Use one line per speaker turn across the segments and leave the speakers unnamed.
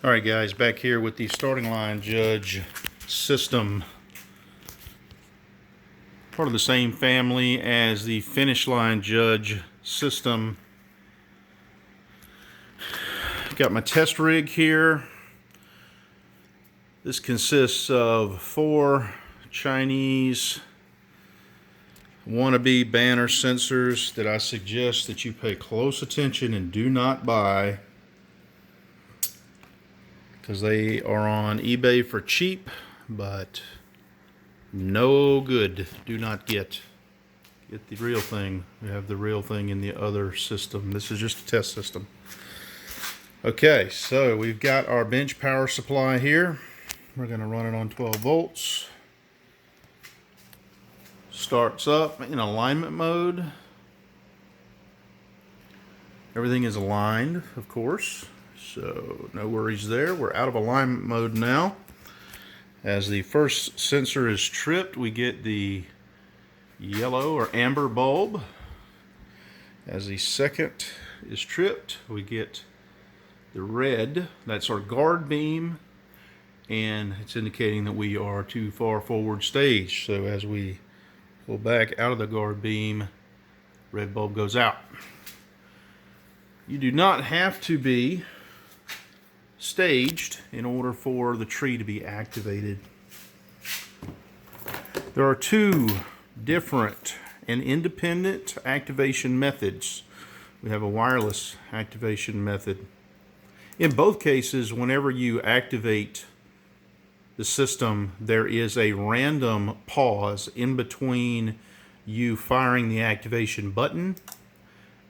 Alright guys, back here with the starting line judge system. Part of the same family as the finish line judge system. Got my test rig here. This consists of 4 Chinese wannabe banner sensors that I suggest that you pay close attention and do not buy, because they are on eBay for cheap, but no good. Do not get the real thing. We have the real thing in the other system. This is just a test system. Okay, so we've got our bench power supply here. We're going to run it on 12 volts. Starts up in alignment mode. Everything is aligned, of course, so no worries there. We're out of alignment mode now. As the first sensor is tripped, we get the yellow or amber bulb. As the second is tripped, we get the red. That's our guard beam, and it's indicating that we are too far forward stage. So as we pull back out of the guard beam, red bulb goes out. You do not have to be staged in order for the tree to be activated. There are 2 different and independent activation methods. We have a wireless activation method. In both cases, whenever you activate the system, there is a random pause in between you firing the activation button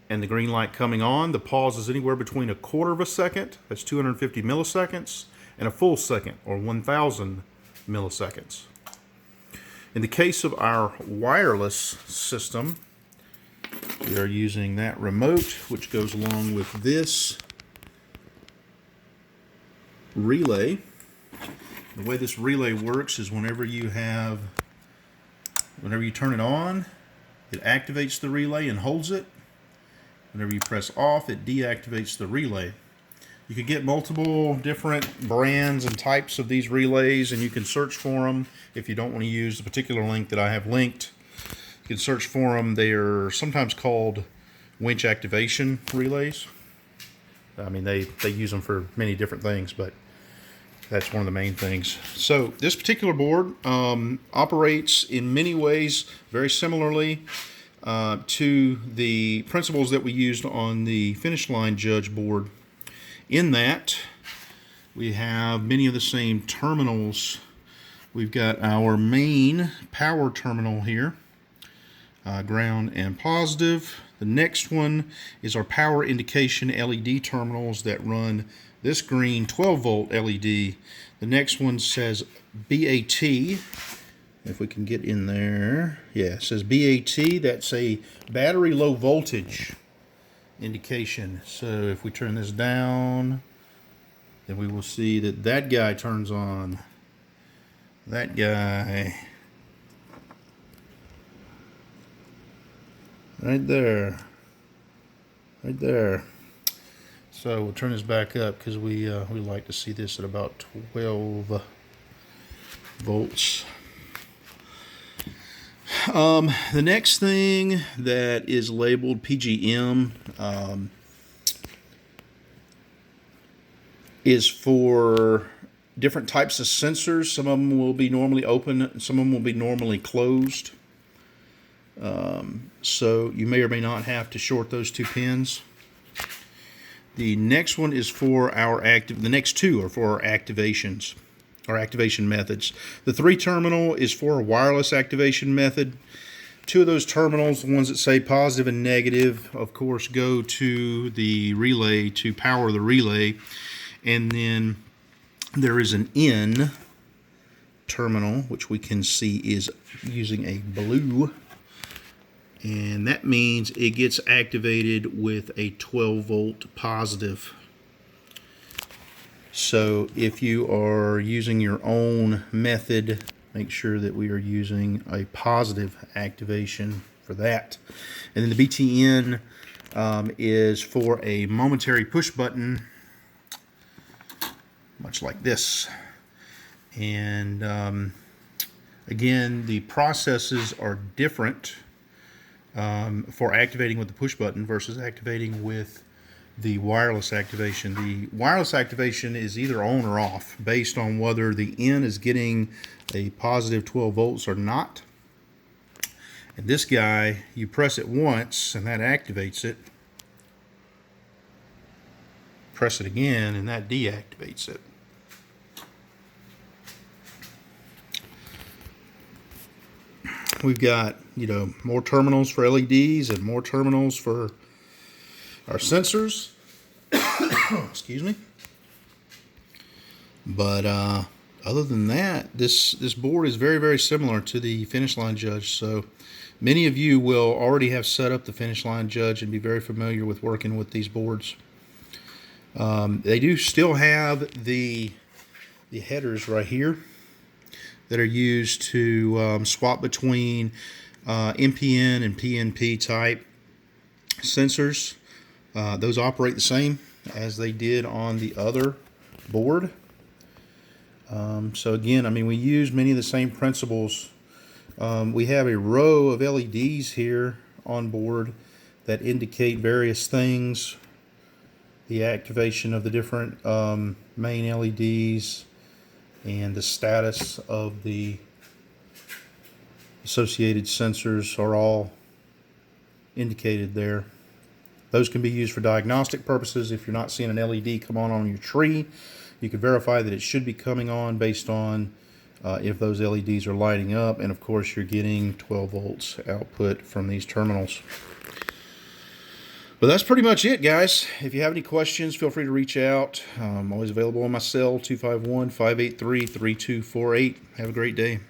and the green light coming on. The pause is anywhere between a quarter of a second, that's 250 milliseconds, and a full second, or 1000 milliseconds. In the case of our wireless system, we are using that remote, which goes along with this relay. The way this relay works is whenever you turn it on, it activates the relay and holds it. Whenever you press off, it deactivates the relay. You can get multiple different brands and types of these relays, and you can search for them. If you don't want to use the particular link that I have linked, you can search for them. They are sometimes called winch activation relays. I mean, they use them for many different things, but that's one of the main things. So this particular board operates in many ways very similarly to the principles that we used on the finish line judge board, in that we have many of the same terminals. We've got our main power terminal here, ground and positive. The next one is our power indication LED terminals that run this green 12 volt LED. The next one says BAT. If we can get in there. Yeah, it says BAT. That's a battery low voltage indication. So if we turn this down, then we will see that that guy turns on. That guy right there. Right there. So we'll turn this back up because we like to see this at about 12 volts. The next thing that is labeled PGM is for different types of sensors. Some of them will be normally open, some of them will be normally closed. So you may or may not have to short those 2 pins. The next one is for the next 2 are for our activations, our activation methods. The 3 terminal is for a wireless activation method. 2 of those terminals, the ones that say positive and negative, of course, go to the relay to power the relay. And then there is an N terminal, which we can see is using a blue. And that means it gets activated with a 12 volt positive. So if you are using your own method, make sure that we are using a positive activation for that. And then the BTN is for a momentary push button much like this. And again, the processes are different for activating with the push button versus activating with the wireless activation. The wireless activation is either on or off based on whether the N is getting a positive 12 volts or not. And this guy, you press it once and that activates it. Press it again and that deactivates it. We've got, more terminals for LEDs and more terminals for our sensors. Excuse me. But other than that, this board is very, very similar to the Finish Line Judge. So many of you will already have set up the Finish Line Judge and be very familiar with working with these boards. They do still have the headers right here that are used to swap between NPN and PNP type sensors. Those operate the same as they did on the other board. So again, we use many of the same principles. We have a row of LEDs here on board that indicate various things. The activation of the different main LEDs and the status of the associated sensors are all indicated there. Those can be used for diagnostic purposes. If you're not seeing an LED come on your tree, you can verify that it should be coming on based on if those LEDs are lighting up, and of course you're getting 12 volts output from these terminals. But that's pretty much it, guys. If you have any questions, feel free to reach out. I'm always available on my cell, 251-583-3248. Have a great day.